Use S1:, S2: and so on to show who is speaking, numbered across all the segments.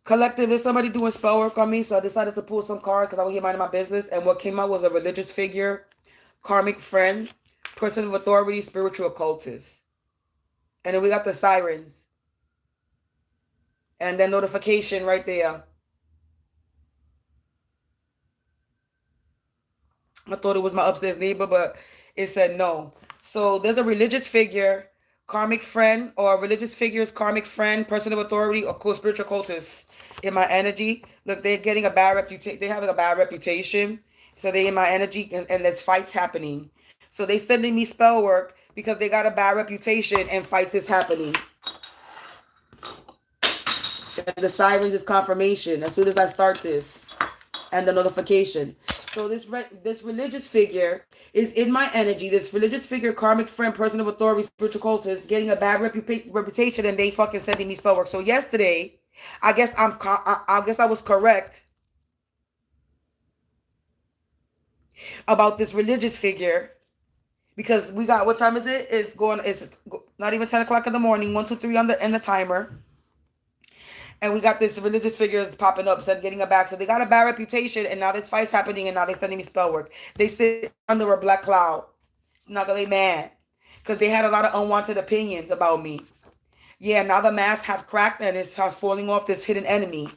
S1: Collective, there's somebody doing spell work on me, so I decided to pull some cards because I was here minding my business. And what came out was a religious figure, karmic friend, person of authority, spiritual occultist. And then we got the sirens. And then notification right there. I thought it was my upstairs neighbor, but it said no. So there's a religious figure, karmic friend, or religious figure's karmic friend, person of authority, or spiritual cultist in my energy. Look, they're getting a bad reputation. They're having a bad reputation. So they in my energy, and there's fights happening. So they sending me spell work because they got a bad reputation and fights is happening. And the sirens is confirmation as soon as I start this. And the notification. So this religious figure is in my energy. This religious figure, karmic friend, person of authority, spiritual cultist, getting a bad reputation, and they fucking sending me spell work. So yesterday, I guess I was correct about this religious figure, because we got, what time is it? It's not even 10 o'clock in the morning. 1, 2, 3 on the timer. And we got this religious figures popping up, so getting a back. So they got a bad reputation, and now this fight's happening, and now they're sending me spell work. They sit under a black cloud. Not gonna be mad, because they had a lot of unwanted opinions about me. Yeah, now the mask have cracked, and it's falling off this hidden enemy.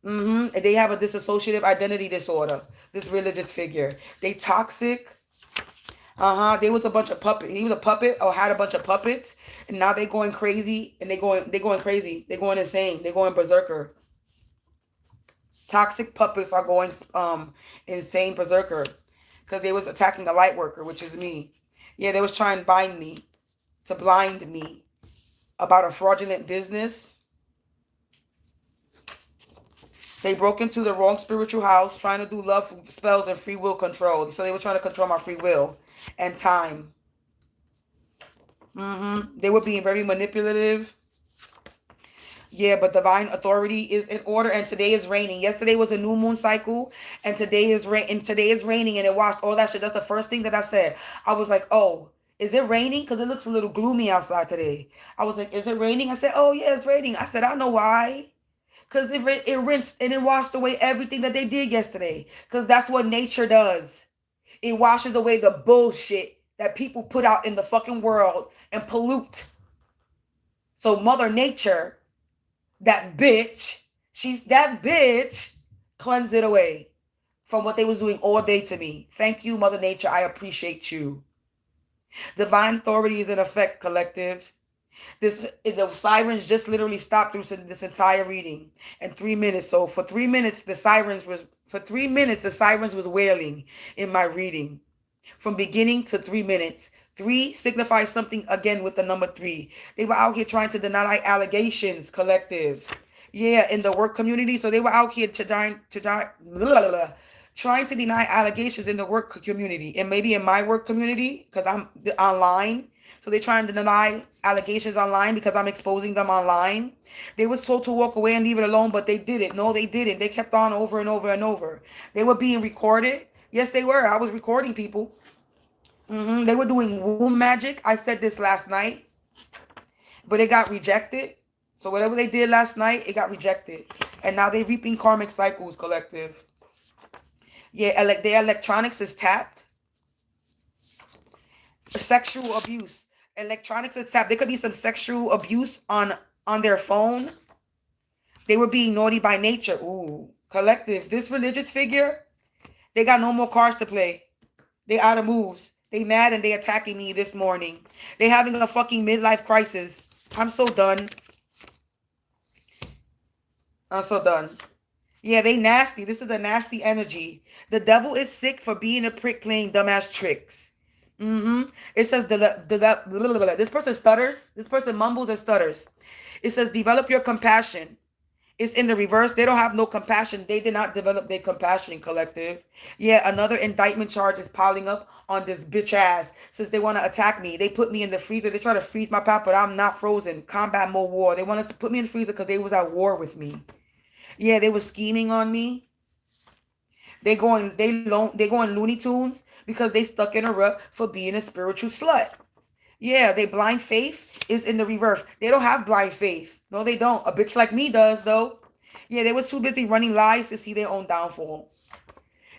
S1: And they have a dissociative identity disorder. This religious figure. They toxic. They was a bunch of puppets. He was a puppet or had a bunch of puppets, and now they going crazy, and they going crazy. They going insane. They going berserker. Toxic puppets are going insane berserker because they was attacking a light worker, which is me. Yeah, they was trying to bind me, to blind me about a fraudulent business. They broke into the wrong spiritual house, trying to do love spells and free will control. So they were trying to control my free will and time. They were being very manipulative. Yeah, but divine authority is in order, and today is raining. Yesterday was a new moon cycle, and today is raining, and it washed all that shit. That's the first thing that I said. I was like, oh, is it raining? Because it looks a little gloomy outside today. I was like, is it raining? I said, oh yeah, it's raining. I said, I know why. Because it rinsed and it washed away everything that they did yesterday. Because that's what nature does. It washes away the bullshit that people put out in the fucking world and pollute. So Mother Nature, that bitch cleansed it away from what they was doing all day to me. Thank you, Mother Nature. I appreciate you. Divine authority is in effect, collective. The sirens just literally stopped through this entire reading in 3 minutes. So for 3 minutes, the sirens was wailing in my reading. From beginning to 3 minutes. 3 signifies something again with the number 3. They were out here trying to deny allegations, collective. Yeah, in the work community. So they were out here trying to deny allegations in the work community. And maybe in my work community, because I'm online. So they're trying to deny allegations online because I'm exposing them online. They were told to walk away and leave it alone, but they didn't. No, they didn't. They kept on over and over and over. They were being recorded. Yes, they were. I was recording people. They were doing womb magic. I said this last night, but it got rejected. So whatever they did last night, it got rejected. And now they're reaping karmic cycles, collective. Yeah, their electronics is tapped. Sexual abuse. Electronics is tapped. There could be some sexual abuse on their phone. They were being naughty by nature. Ooh, collective. This religious figure, they got no more cards to play. They out of moves. They mad and they attacking me this morning. They having a fucking midlife crisis. I'm so done. Yeah, they nasty. This is a nasty energy. The devil is sick for being a prick playing dumbass tricks. It says this person stutters. This person mumbles and stutters. It says develop your compassion. It's in the reverse. They don't have no compassion. They did not develop their compassion, collective. Yeah, another indictment charge is piling up on this bitch ass since they want to attack me. They put me in the freezer. They try to freeze my path, but I'm not frozen. Combat mode war. They wanted to put me in the freezer because they was at war with me. Yeah, they was scheming on me. They going Looney Tunes because they stuck in a rut for being a spiritual slut. Yeah, they blind faith is in the reverse. They don't have blind faith. No, they don't. A bitch like me does, though. Yeah, they was too busy running lies to see their own downfall.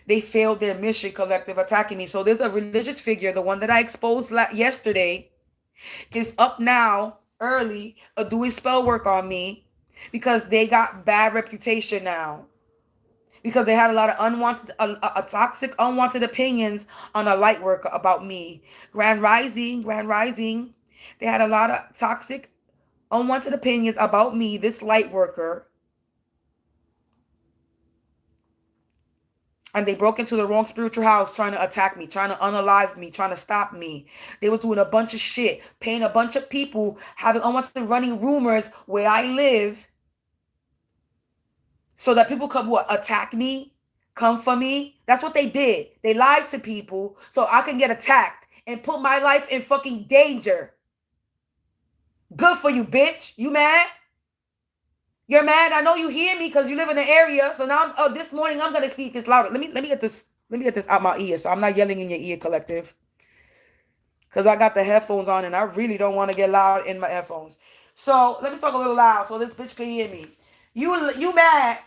S1: They failed their mission, collective, attacking me. So there's a religious figure, the one that I exposed yesterday, is up now, early, doing spell work on me because they got bad reputation now. Because they had a lot of unwanted, toxic, unwanted opinions on a light worker about me. Grand Rising. They had a lot of toxic, unwanted opinions about me, this light worker. And they broke into the wrong spiritual house trying to attack me, trying to unalive me, trying to stop me. They were doing a bunch of shit, paying a bunch of people, having unwanted running rumors where I live so that people could attack me, come for me. That's what they did. They lied to people so I can get attacked and put my life in fucking danger. Good for you, bitch. You mad? You're mad. I know you hear me because you live in the area. So now, this morning I'm gonna speak this louder. Let me get this out my ear, so I'm not yelling in your ear, collective. Because I got the headphones on and I really don't want to get loud in my headphones. So let me talk a little loud so this bitch can hear me. You mad,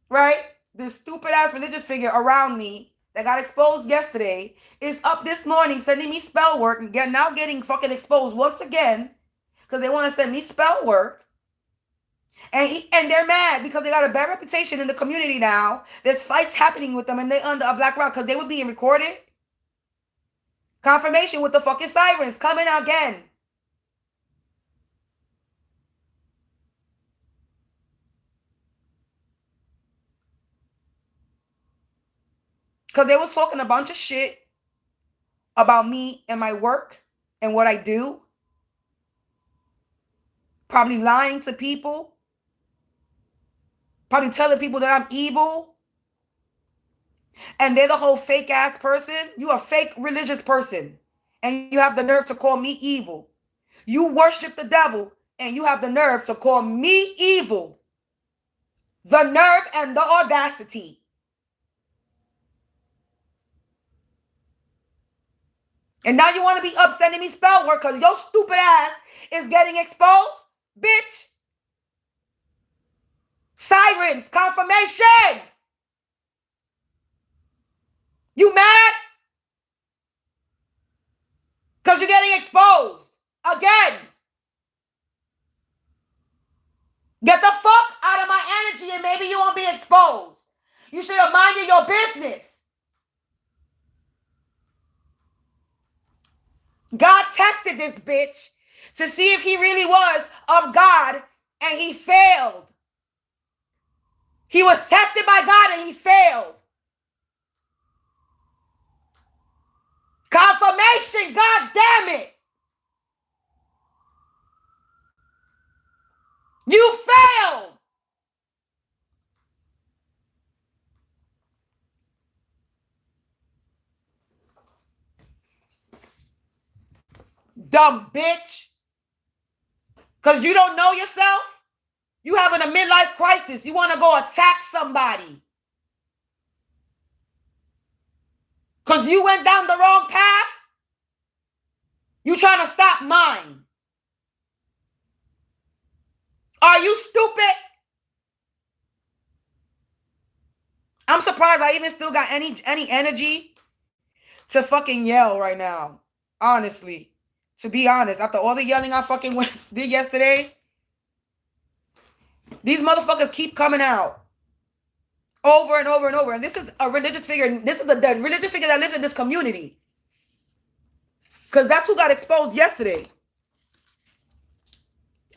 S1: right? This stupid ass religious figure around me that got exposed yesterday is up this morning sending me spell work and now getting fucking exposed once again because they want to send me spell work. And they're mad because they got a bad reputation in the community now. There's fights happening with them and they under a black rock because they were being recorded. Confirmation with the fucking sirens coming again. Because they was talking a bunch of shit about me and my work and what I do. Probably lying to people. Probably telling people that I'm evil. And they're the whole fake ass person. You a fake religious person. And you have the nerve to call me evil. You worship the devil and you have the nerve to call me evil. The nerve and the audacity. And now you want to be up sending me spell work because your stupid ass is getting exposed? Bitch. Sirens, confirmation. You mad? Because you're getting exposed. Again. Get the fuck out of my energy and maybe you won't be exposed. You should have minded your business. God tested this bitch to see if he really was of God, and he failed. He was tested by God and he failed. Confirmation, God damn it. You failed. Dumb bitch. Because you don't know yourself. You having a midlife crisis. You want to go attack somebody. Because you went down the wrong path. You trying to stop mine. Are you stupid? I'm surprised I even still got any energy to fucking yell right now. Honestly. To be honest, after all the yelling I fucking did yesterday, these motherfuckers keep coming out. Over and over and over. And this is a religious figure. This is the religious figure that lives in this community. Because that's who got exposed yesterday.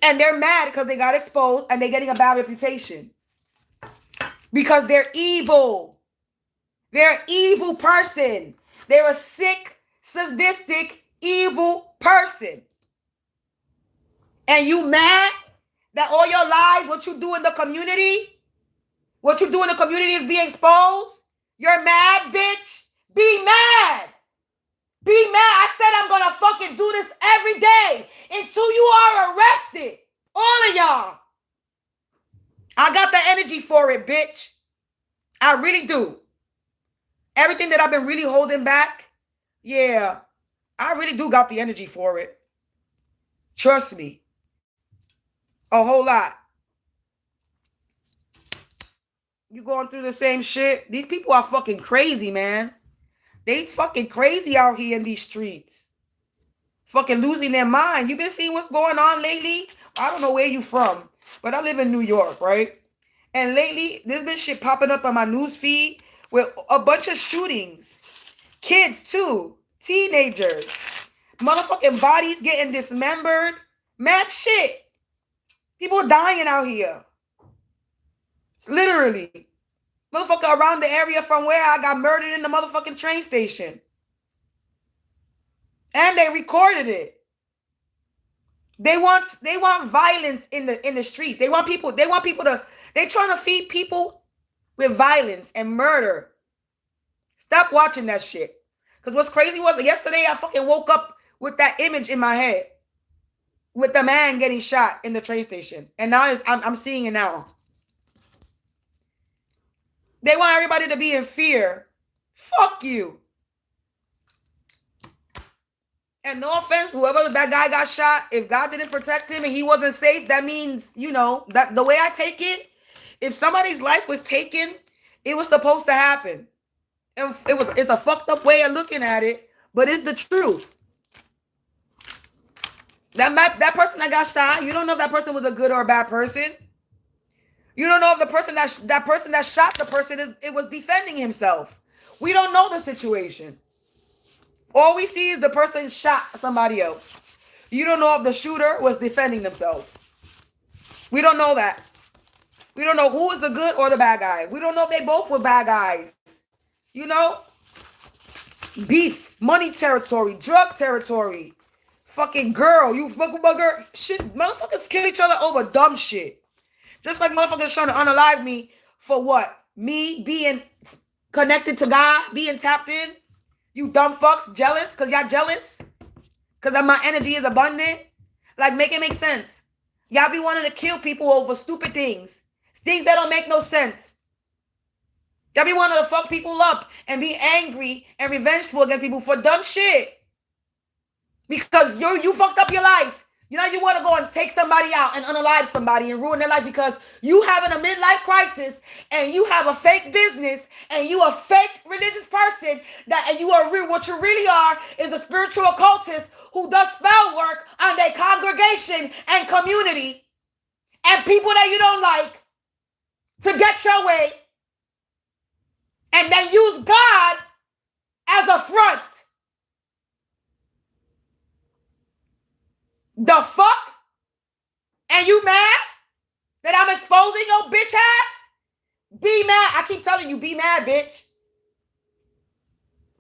S1: And they're mad because they got exposed and they're getting a bad reputation. Because they're evil. They're an evil person. They're a sick, sadistic, evil person. And you mad that all your lies, what you do in the community, is being exposed? You're mad, bitch? Be mad. Be mad. I said I'm going to fucking do this every day until you are arrested. All of y'all. I got the energy for it, bitch. I really do. Everything that I've been really holding back, yeah, I really do got the energy for it. Trust me. A whole lot. You going through the same shit? These people are fucking crazy, man. They fucking crazy out here in these streets. Fucking losing their mind. You been seeing what's going on lately? I don't know where you from, but I live in New York, right? And lately, there's been shit popping up on my news feed with a bunch of shootings. Kids, too. Teenagers. Motherfucking bodies getting dismembered. Mad shit. People dying out here. Literally. Motherfucker around the area from where I got murdered in the motherfucking train station. And they recorded it. They want violence in the streets. They want people to, they trying to feed people with violence and murder. Stop watching that shit. Because what's crazy was yesterday I fucking woke up with that image in my head. With the man getting shot in the train station. And now I'm seeing it now. They want everybody to be in fear. Fuck you. And no offense, whoever that guy got shot, if God didn't protect him and he wasn't safe, that means, you know, that the way I take it, if somebody's life was taken, it was supposed to happen. And it's a fucked up way of looking at it, but it's the truth. That person that got shot, you don't know if that person was a good or a bad person. You don't know if the person that shot the person it was defending himself. We don't know the situation. All we see is the person shot somebody else. You don't know if the shooter was defending themselves. We don't know that. We don't know who is the good or the bad guy. We don't know if they both were bad guys. You know? Beef, money territory, drug territory. Fucking girl, you fucking bugger. Shit, motherfuckers kill each other over dumb shit. Just like motherfuckers trying to unalive me for what? Me being connected to God, being tapped in? You dumb fucks, jealous? Because y'all jealous? Because my energy is abundant? Like, make it make sense. Y'all be wanting to kill people over stupid things. Things that don't make no sense. Y'all be wanting to fuck people up and be angry and revengeful against people for dumb shit. Because you fucked up your life. You know, you want to go and take somebody out and unalive somebody and ruin their life because you having a midlife crisis and you have a fake business and you a fake religious person and you are real. What you really are is a spiritual occultist who does spell work on their congregation and community and people that you don't like to get your way and then use God as a front. The fuck? And you mad that I'm exposing your bitch ass? Be mad. I keep telling you, be mad, bitch.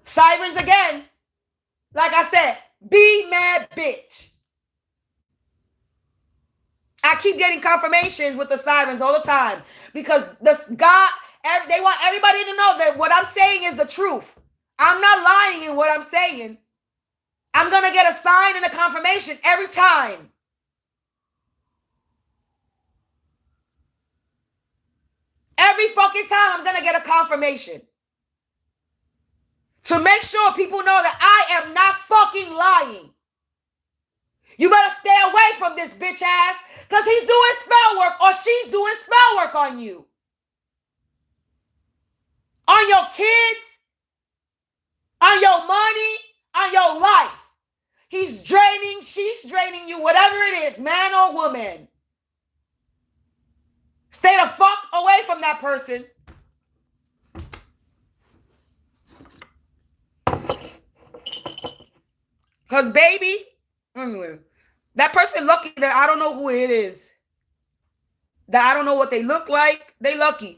S1: Sirens again. Like I said, be mad, bitch. I keep getting confirmations with the sirens all the time because they want everybody to know that what I'm saying is the truth. I'm not lying in what I'm saying. I'm going to get a sign and a confirmation every time. Every fucking time I'm going to get a confirmation. To make sure people know that I am not fucking lying. You better stay away from this bitch ass because he's doing spell work or she's doing spell work on you. On your kids. On your money. On your life. She's draining you, whatever it is, man or woman. Stay the fuck away from that person. Because, baby, anyway, that person lucky that I don't know who it is. That I don't know what they look like. They lucky.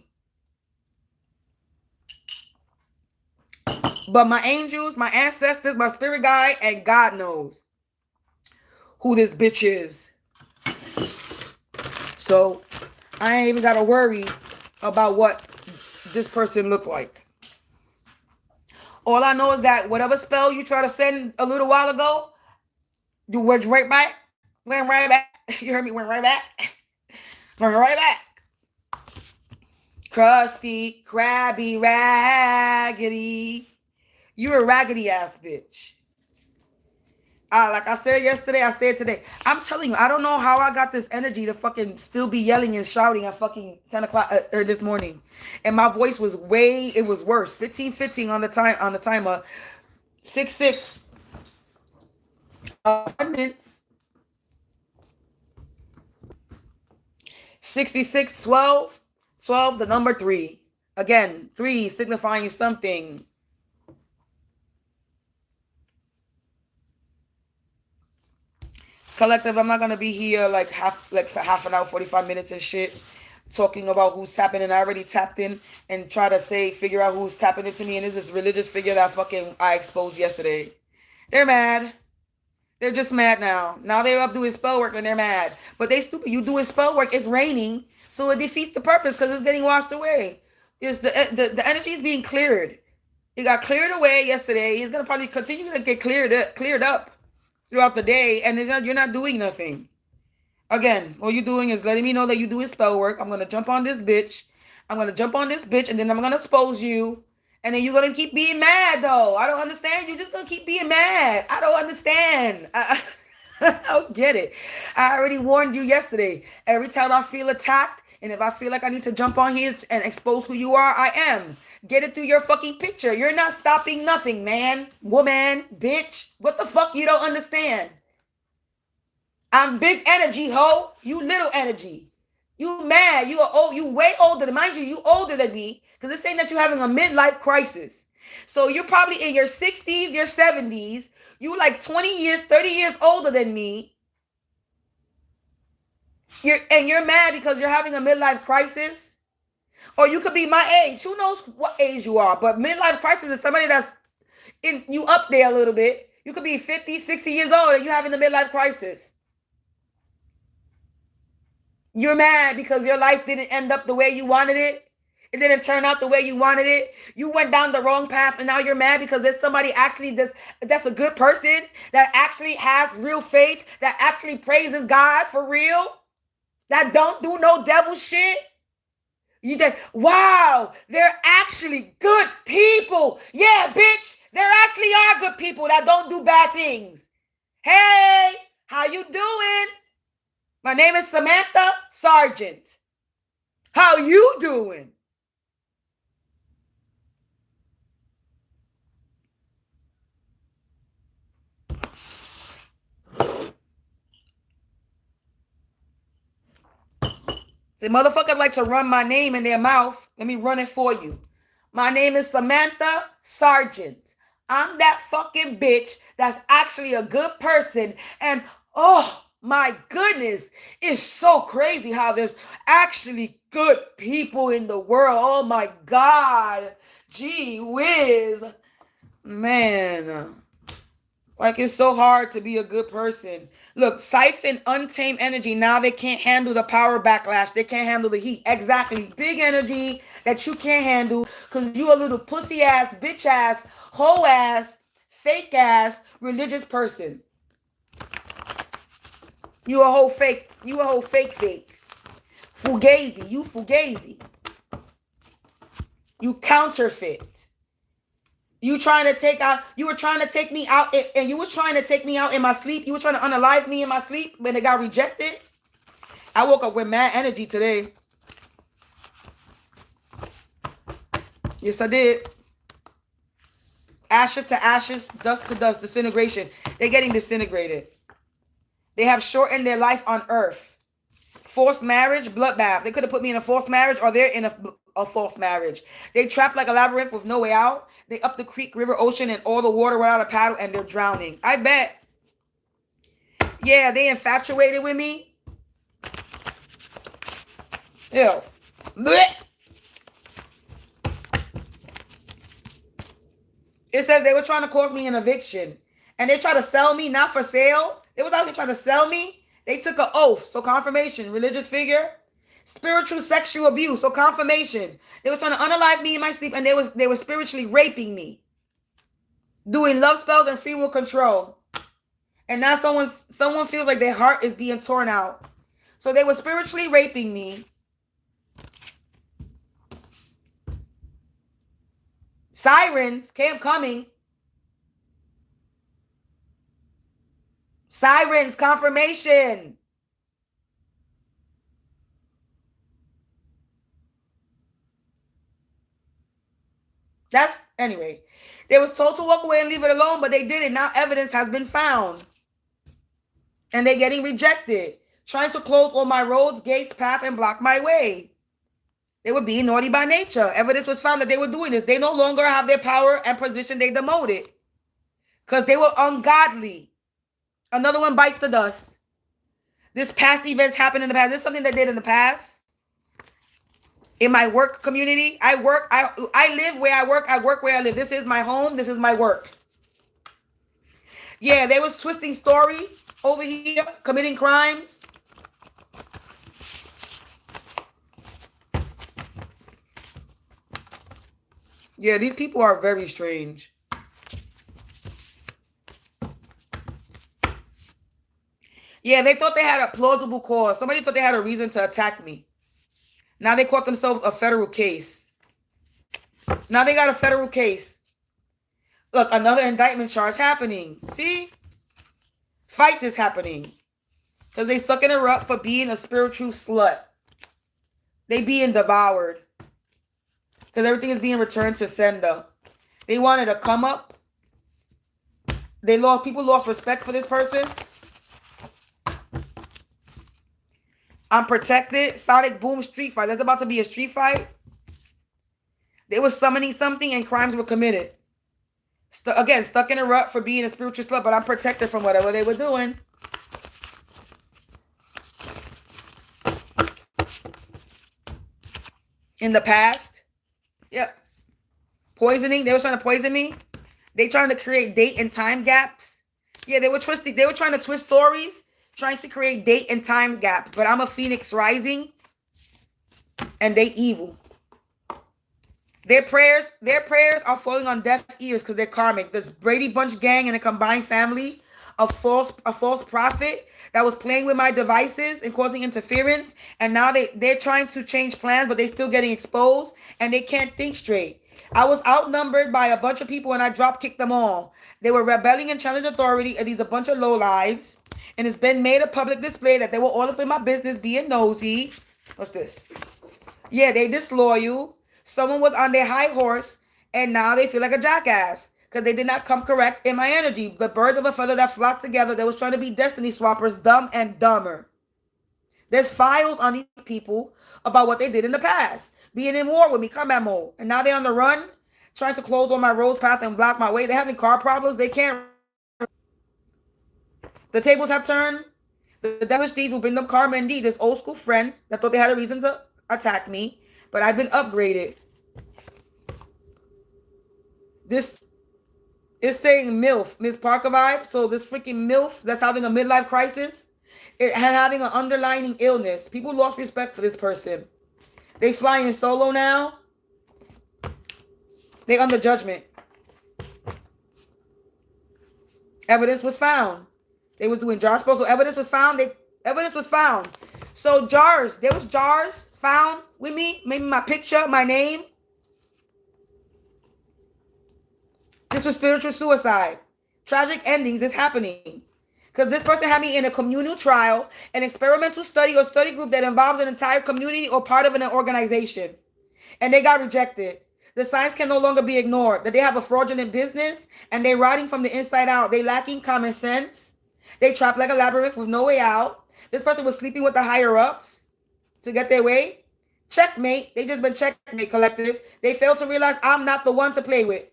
S1: But my angels, my ancestors, my spirit guide, and God knows who this bitch is. So I ain't even got to worry about what this person looked like. All I know is that whatever spell you try to send a little while ago, you went right back. Went right back. You heard me? Went right back. Went right back. Crusty, crabby, raggedy. You're a raggedy ass bitch. Like I said yesterday, I said today. I'm telling you, I don't know how I got this energy to fucking still be yelling and shouting at fucking 10 o'clock this morning. And my voice was it was worse. 15:15 on the timer. 6:6. Abundance. 66:12. 12, the number 3. Again, 3 signifying something. Collective, I'm not gonna be here for half an hour, 45 minutes and shit, talking about who's tapping in. I already tapped in and try to figure out who's tapping into me. And this is religious figure that I exposed yesterday. They're mad. They're just mad now. Now they're up doing spell work and they're mad. But they stupid. You doing spell work, it's raining, so it defeats the purpose because it's getting washed away. It's the energy is being cleared. It got cleared away yesterday. It's gonna probably continue to get cleared up throughout the day, and you're not doing nothing. Again, all you're doing is letting me know that you're doing spell work. I'm gonna jump on this bitch. And then I'm gonna expose you. And then you're gonna keep being mad, though. I don't understand. You're just gonna keep being mad. I don't understand. I don't get it. I already warned you yesterday. Every time I feel attacked, and if I feel like I need to jump on here and expose who you are, I am. Get it through your fucking picture. You're not stopping nothing, man, woman, bitch. What the fuck you don't understand? I'm big energy, ho. You little energy. You mad. You are old. You way older. Mind you older than me. Because it's saying that you're having a midlife crisis. So you're probably in your 60s, your 70s. You like 20 years, 30 years older than me. You're mad because you're having a midlife crisis. Or you could be my age. Who knows what age you are? But midlife crisis is somebody that's you up there a little bit. You could be 50, 60 years old and you're having a midlife crisis. You're mad because your life didn't end up the way you wanted it. It didn't turn out the way you wanted it. You went down the wrong path and now you're mad because there's somebody actually that's a good person, that actually has real faith, that actually praises God for real, that don't do no devil shit. You think, wow, they're actually good people. Yeah, bitch, there actually are good people that don't do bad things. Hey, how you doing? My name is Samantha Sargent. How you doing? See, motherfuckers like to run my name in their mouth. Let me run it for you. My name is Samantha Sargent. I'm that fucking bitch that's actually a good person. And oh my goodness, it's so crazy how there's actually good people in the world. Oh my God. Gee whiz. Man. Like, it's so hard to be a good person. Look, siphon untamed energy. Now they can't handle the power backlash. They can't handle the heat. Exactly. Big energy that you can't handle because you a little pussy ass, bitch ass, hoe ass, fake ass, religious person. You a whole fake. You a whole fake. Fugazi. You fugazi. You counterfeit. You were trying to take me out, and you were trying to take me out in my sleep. You were trying to unalive me in my sleep when it got rejected. I woke up with mad energy today. Yes, I did. Ashes to ashes, dust to dust, disintegration. They're getting disintegrated. They have shortened their life on earth. Forced marriage, bloodbath. They could have put me in a forced marriage, or they're in a forced marriage. They trapped like a labyrinth with no way out. They up the creek, river, ocean, and all the water without a paddle, and they're drowning. I bet. Yeah, they infatuated with me. Ew. Blech. It says they were trying to cause me an eviction. And they tried to sell me, not for sale. They was out here trying to sell me. They took an oath. So confirmation. Religious figure. Spiritual sexual abuse. So confirmation. They were trying to unalive me in my sleep, and they were spiritually raping me. Doing love spells and free will control. And now someone feels like their heart is being torn out. So they were spiritually raping me. Sirens kept coming. Sirens, confirmation. That's, anyway. They was told to walk away and leave it alone, but they did it. Now evidence has been found. And they're getting rejected. Trying to close all my roads, gates, path, and block my way. They were being naughty by nature. Evidence was found that they were doing this. They no longer have their power and position. They demoted. Because they were ungodly. Another one bites the dust. This past events happened in the past. This is something they did in the past. In my work community, I live where I work where I live. This is my home, this is my work. Yeah, they was twisting stories over here, committing crimes. Yeah, these people are very strange. Yeah, they thought they had a plausible cause. Somebody thought they had a reason to attack me. Now they caught themselves a federal case. Now they got a federal case. Look, another indictment charge happening. See? Fights is happening. Because they stuck in a rut for being a spiritual slut. They being devoured. Because everything is being returned to sender. They wanted to come up. People lost respect for this person. I'm protected. Sonic boom, street fight. There's about to be a street fight. They were summoning something and crimes were committed. Again, stuck in a rut for being a spiritual slut, but I'm protected from whatever they were doing. In the past. Yep. Poisoning. They were trying to poison me. They trying to create date and time gaps. Yeah, they were twisting. They were trying to twist stories. Trying to create date and time gaps. But I'm a phoenix rising. And they evil. Their prayers are falling on deaf ears because they're karmic. This Brady Bunch gang and a combined family of a false prophet that was playing with my devices and causing interference. And now they're trying to change plans, but they're still getting exposed and they can't think straight. I was outnumbered by a bunch of people and I drop kicked them all. They were rebelling and challenging authority, and these a bunch of lowlives. And it's been made a public display that they were all up in my business being nosy. What's this? Yeah, they disloyal. Someone was on their high horse, and now they feel like a jackass because they did not come correct in my energy. The birds of a feather that flocked together, they was trying to be destiny swappers, dumb and dumber. There's files on these people about what they did in the past. Being in war with me, combat mode. And now they're on the run, trying to close all my road path and block my way. They're having car problems. They can't. The tables have turned. The devilish deeds will bring them karma indeed. This old school friend that thought they had a reason to attack me. But I've been upgraded. This is saying MILF, Miss Parker vibe. So this freaking MILF that's having a midlife crisis, it having an underlying illness. People lost respect for this person. They flying solo now. They under judgment. Evidence was found. They were doing jar spells. So evidence was found. Evidence was found. So jars. There was jars found with me. Maybe my picture, my name. This was spiritual suicide. Tragic endings is happening. Because this person had me in a communal trial, an experimental study or study group that involves an entire community or part of an organization. And they got rejected. The signs can no longer be ignored. That they have a fraudulent business and they're rotting from the inside out. They lacking common sense. They trapped like a labyrinth with no way out. This person was sleeping with the higher ups to get their way. Checkmate. They just been checkmate collective. They failed to realize I'm not the one to play with.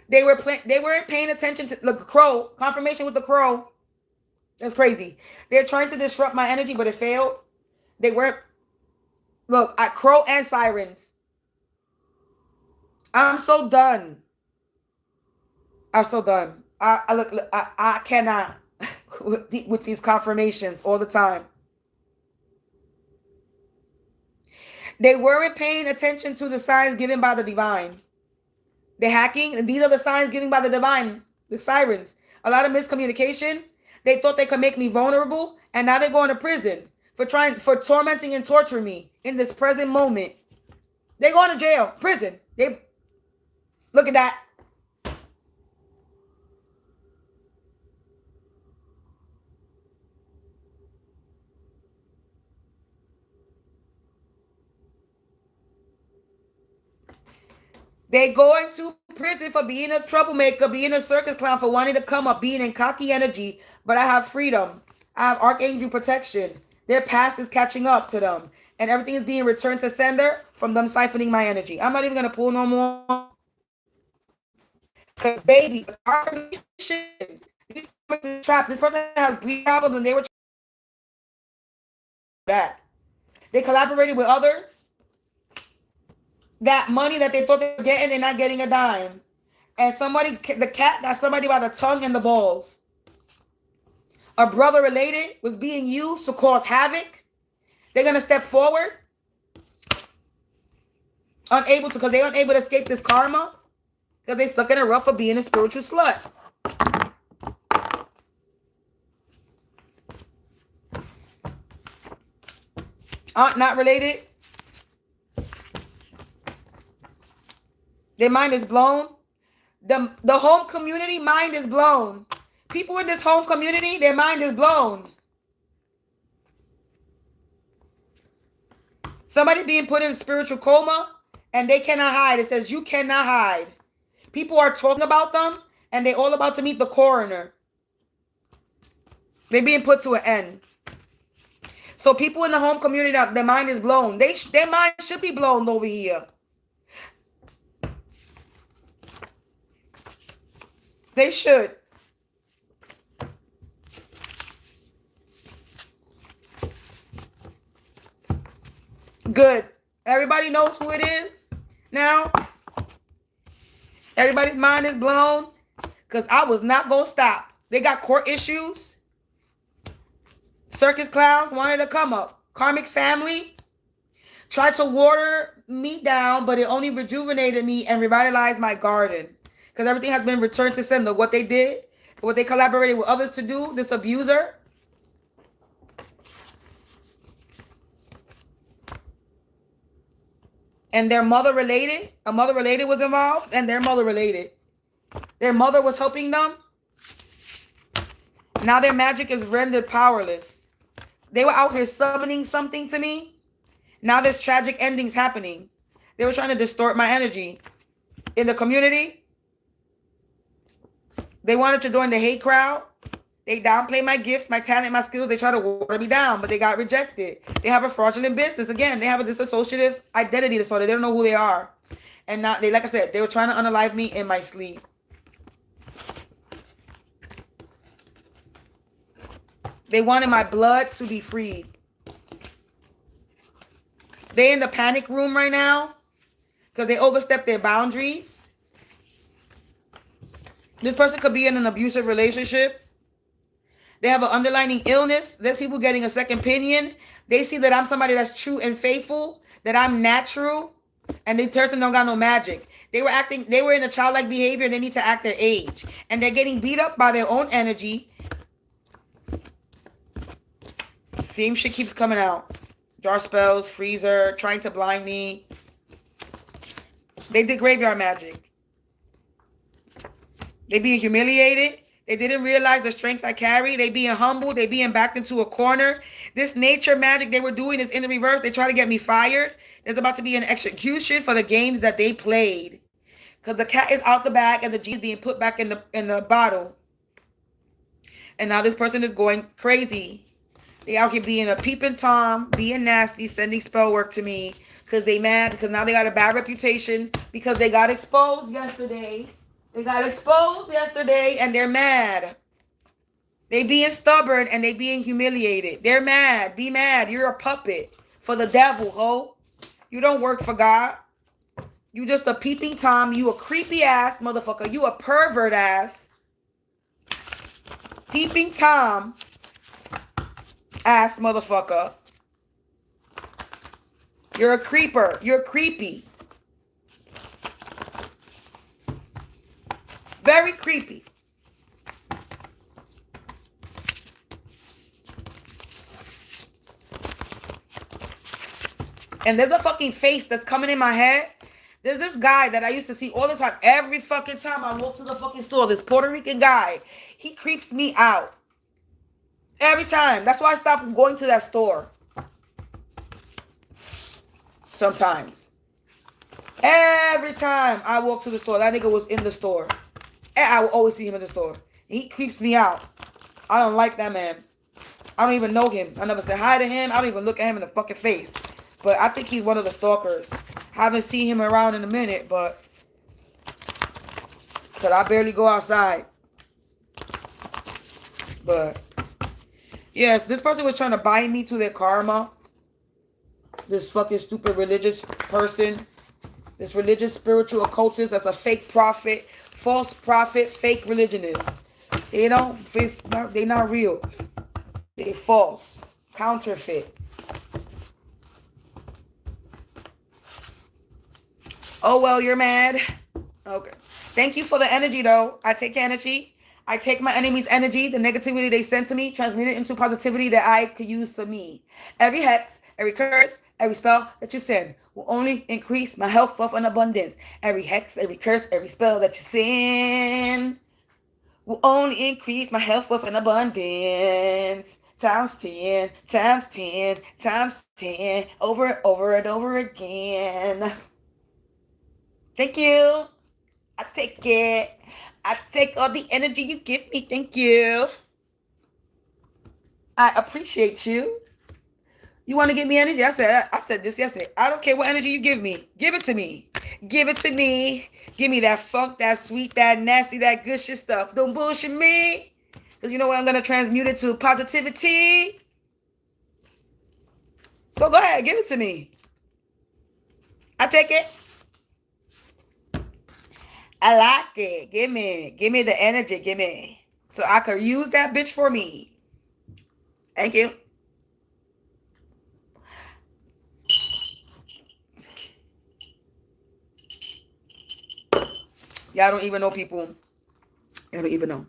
S1: They weren't paying attention to the crow. Confirmation with the crow. That's crazy. They're trying to disrupt my energy, but it failed. They weren't. Look, crow and sirens. I'm so done. I'm so done. I cannot with these confirmations all the time. They weren't paying attention to the signs given by the divine. They're hacking, and these are the signs given by the divine, the sirens. A lot of miscommunication. They thought they could make me vulnerable, and now they're going to prison for tormenting and torturing me in this present moment. They're going to jail, prison. Look at that. They going to prison for being a troublemaker, being a circus clown, for wanting to come up, being in cocky energy. But I have freedom. I have archangel protection. Their past is catching up to them. And everything is being returned to sender from them siphoning my energy. I'm not even going to pull no more. Because, baby, our relationships, these person is trapped. This person has breathing problems and they were that. They collaborated with others. That money that they thought they were getting, they're not getting a dime. And somebody, the cat got somebody by the tongue and the balls. A brother related was being used to cause havoc. They're going to step forward. Unable to, because they're unable to escape this karma. Because they stuck in a rough for being a spiritual slut. Aunt not related. Their mind is blown. The home community mind is blown. People in this home community, their mind is blown. Somebody being put in spiritual coma and they cannot hide. It says you cannot hide. People are talking about them and they're all about to meet the coroner. They're being put to an end. So people in the home community, their mind is blown. Their mind should be blown over here. They should. Good. Everybody knows who it is now. Everybody's mind is blown. Because I was not going to stop. They got court issues. Circus clowns wanted to come up. Karmic family tried to water me down, but it only rejuvenated me and revitalized my garden. Because everything has been returned to sender. What they did, what they collaborated with others to do, this abuser. And their mother related. A mother related was involved. And their mother related. Their mother was helping them. Now their magic is rendered powerless. They were out here summoning something to me. Now there's tragic endings happening. They were trying to distort my energy. In the community. They wanted to join the hate crowd. They downplay my gifts, my talent, my skills. They try to water me down, but they got rejected. They have a fraudulent business. Again, they have a disassociative identity disorder. They don't know who they are. And now, like I said, they were trying to unalive me in my sleep. They wanted my blood to be freed. They're in the panic room right now because they overstepped their boundaries. This person could be in an abusive relationship. They have an underlying illness. There's people getting a second opinion. They see that I'm somebody that's true and faithful, that I'm natural, and this person don't got no magic. They were in a childlike behavior and they need to act their age. And they're getting beat up by their own energy. Same shit keeps coming out. Jar spells, freezer, trying to blind me. They did graveyard magic. They being humiliated. They didn't realize the strength I carry. They being humbled. They being backed into a corner. This nature magic they were doing is in the reverse. They try to get me fired. There's about to be an execution for the games that they played. Because the cat is out the bag and the genie is being put back in the bottle. And now this person is going crazy. They out here being a peeping Tom, being nasty, sending spell work to me. Because they mad. Because now they got a bad reputation. Because they got exposed yesterday. They got exposed yesterday and they're mad. They being stubborn and they being humiliated. They're mad. Be mad. You're a puppet for the devil, ho. You don't work for God. You just a peeping Tom. You a creepy ass motherfucker. You a pervert ass. Peeping Tom ass motherfucker. You're a creeper. You're creepy. Very creepy. And there's a fucking face that's coming in my head. There's this guy that I used to see all the time. Every fucking time I walk to the fucking store. This Puerto Rican guy. He creeps me out. Every time. That's why I stopped going to that store. Sometimes. Every time I walk to the store, that nigga was in the store. And I will always see him in the store. He creeps me out. I don't like that man. I don't even know him. I never say hi to him. I don't even look at him in the fucking face. But I think he's one of the stalkers. Haven't seen him around in a minute, but because I barely go outside. But yes, this person was trying to bind me to their karma. This fucking stupid religious person. This religious spiritual occultist that's a fake prophet, false prophet, fake religionist. They don't, they not real. They false, counterfeit. Oh, well, you're mad. Okay. Thank you for the energy, though. I take energy. I take my enemy's energy, the negativity they send to me, transmute it into positivity that I could use for me. Every hex, every curse, every spell that you send will only increase my health, wealth, and abundance. Every hex, every curse, every spell that you send will only increase my health, wealth, and abundance. Times 10, times 10, times 10, over and over and over again. Thank you. I take it. I take all the energy you give me. Thank you. I appreciate you. You want to give me energy? I said this yesterday. I don't care what energy you give me. Give it to me. Give it to me. Give me that funk, that sweet, that nasty, that good shit stuff. Don't bullshit me. Because you know what? I'm going to transmute it to positivity. So go ahead. Give it to me. I take it. I like it. Give me the energy. Give me. So I could use that bitch for me. Thank you. Y'all don't even know people. Y'all don't even know.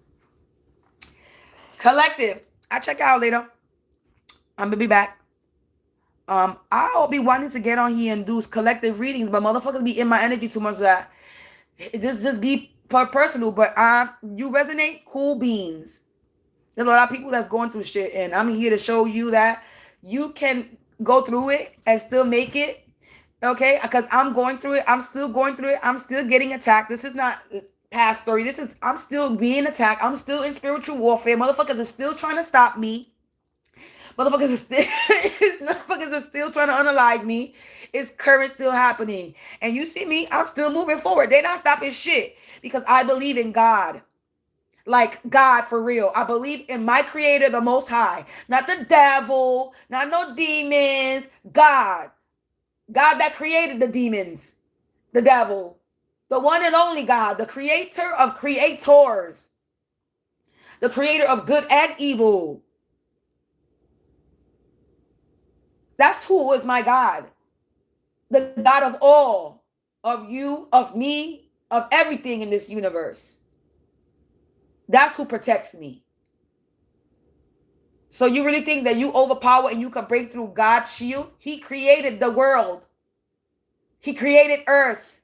S1: Collective. I'll check out later. I'm going to be back. I'll be wanting to get on here and do collective readings, but motherfuckers be in my energy too much that just be personal. But you resonate, cool beans. There's a lot of people that's going through shit, and I'm here to show you that you can go through it and still make it. Okay, because I'm going through it. I'm still going through it. I'm still getting attacked. This is not past story. I'm still being attacked. I'm still in spiritual warfare. Motherfuckers are still trying to stop me. Motherfuckers are still trying to unalive me. It's current still happening. And you see me, I'm still moving forward. They're not stopping shit because I believe in God. Like God for real. I believe in my creator, the most high. Not the devil, not no demons. God. God that created the demons. The devil. The one and only God. The creator of creators. The creator of good and evil. That's who is my God. The God of all. Of you, of me, of everything in this universe. That's who protects me. So you really think that you overpower and you can break through God's shield? He created the world. He created earth.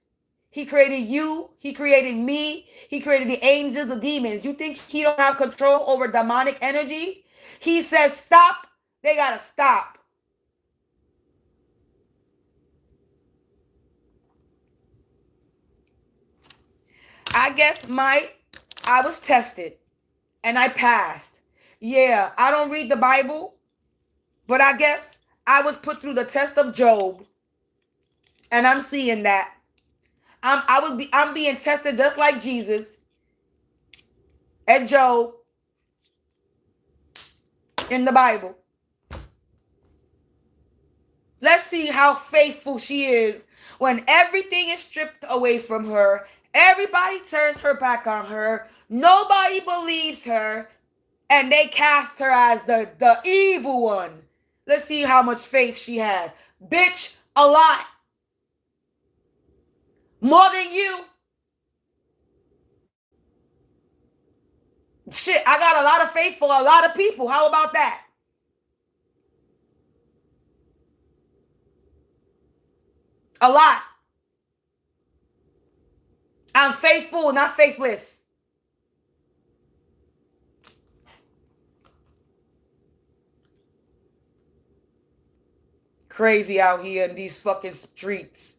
S1: He created you. He created me. He created the angels, the demons. You think he don't have control over demonic energy? He says stop. They gotta stop. I guess I was tested and I passed. Yeah, I don't read the Bible, but I guess I was put through the test of Job. And I'm seeing that. I'm being tested just like Jesus and Job in the Bible. Let's see how faithful she is when everything is stripped away from her. Everybody turns her back on her. Nobody believes her. And they cast her as the evil one. Let's see how much faith she has. Bitch, a lot. More than you. Shit, I got a lot of faith for a lot of people. How about that? A lot. I'm faithful, not faithless. Crazy out here in these fucking streets.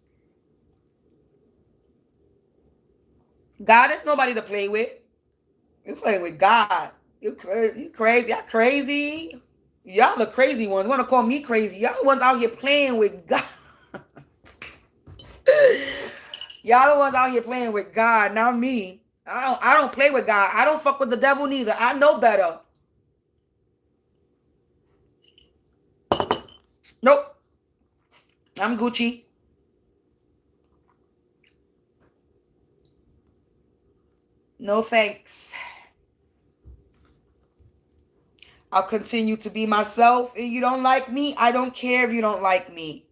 S1: God is nobody to play with. You playing with God. You crazy. Y'all crazy. Y'all the crazy ones. Want to call me crazy. Y'all the ones out here playing with God. Y'all the ones out here playing with God, not me. I don't play with God. I don't fuck with the devil neither. I know better. Nope. I'm Gucci. No thanks. I'll continue to be myself. If you don't like me, I don't care if you don't like me.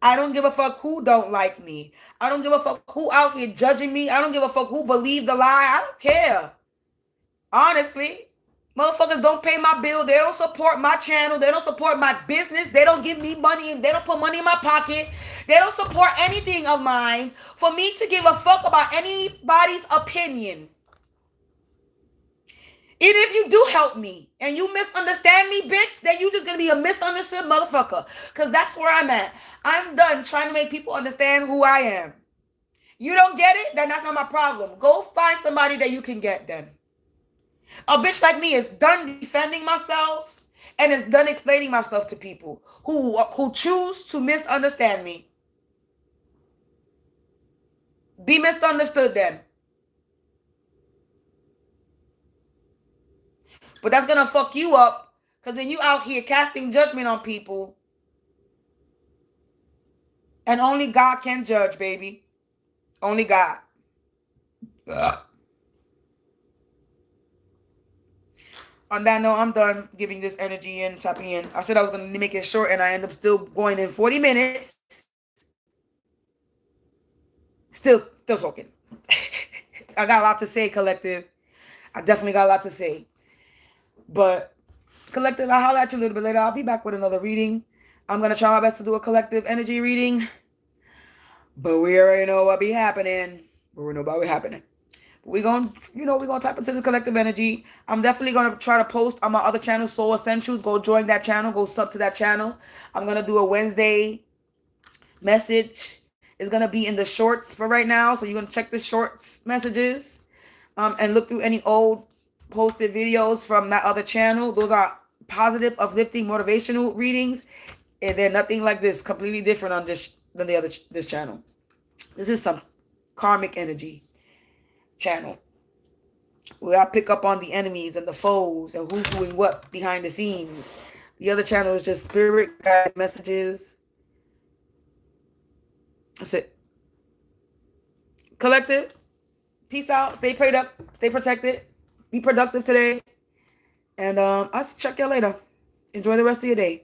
S1: I don't give a fuck who don't like me. I don't give a fuck who out here judging me. I don't give a fuck who believe the lie. I don't care. Honestly. Motherfuckers don't pay my bill. They don't support my channel. They don't support my business. They don't give me money. They don't put money in my pocket. They don't support anything of mine for me to give a fuck about anybody's opinion. Even if you do help me and you misunderstand me, bitch, then you just gonna be a misunderstood motherfucker. Because that's where I'm at. I'm done trying to make people understand who I am. You don't get it? Then that's not my problem. Go find somebody that you can get then. A bitch like me is done defending myself and is done explaining myself to people who choose to misunderstand me. Be misunderstood then. But that's going to fuck you up because then you out here casting judgment on people. And only God can judge, baby. Only God. On that note, I'm done giving this energy and tapping in. I said I was going to make it short and I end up still going in 40 minutes. Still talking. I got a lot to say, collective. I definitely got a lot to say. But collective, I'll holler at you a little bit later. I'll be back with another reading. I'm going to try my best to do a collective energy reading. But we already know what be happening. We're going to tap into the collective energy. I'm definitely going to try to post on my other channel, Soul Essentials. Go join that channel. Go sub to that channel. I'm going to do a Wednesday message. It's going to be in the shorts for right now. So you're going to check the shorts messages and look through any old posted videos from that other channel. Those are positive, uplifting, motivational readings, and they're nothing like this. Completely different on this than this channel. This is some karmic energy channel where I pick up on the enemies and the foes and who's doing what behind the scenes. The other channel is just spirit guide messages. That's it. Collective, peace out. Stay prayed up. Stay protected. Be productive today. And I'll check y'all later. Enjoy the rest of your day.